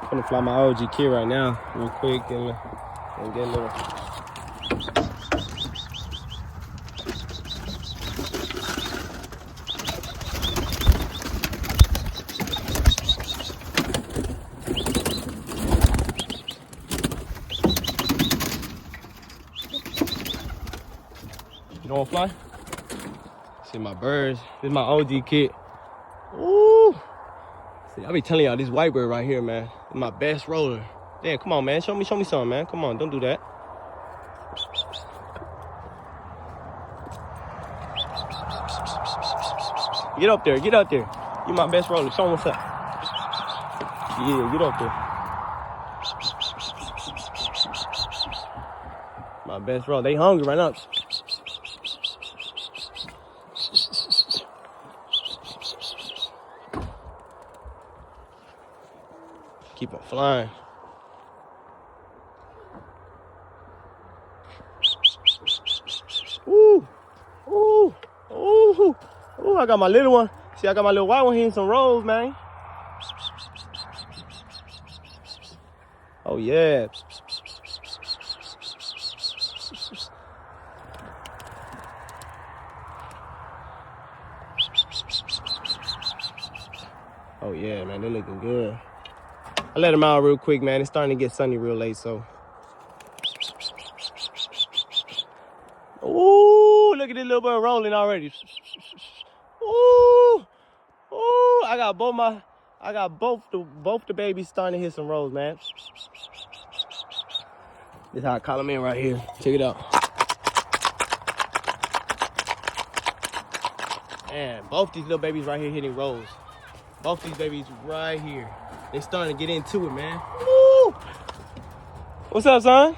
I'm gonna fly my OG kid right now, real quick, and get a little. You don't want to fly? See my birds. This is my OG kit. Ooh. See, I be telling y'all this white bird right here, man. Is my best roller. Damn, come on, man. Show me something, man. Come on, don't do that. Get up there, get up there. You my best roller. Show them what's up. Yeah, get up there. My best roller. They hungry right now. Keep on flying. Ooh, ooh, ooh, ooh! I got my little one. See, I got my little white one here in some rolls, man. Oh yeah. Oh yeah, man, they're looking good. I let them out real quick, man. It's starting to get sunny real late, so. Ooh, look at this little bird rolling already. Ooh, ooh! I got both the babies starting to hit some rolls, man. This is how I call them in right here. Check it out. Man, both these little babies right here hitting rolls. Both these babies right here. They starting to get into it, man. Woo! What's up, son?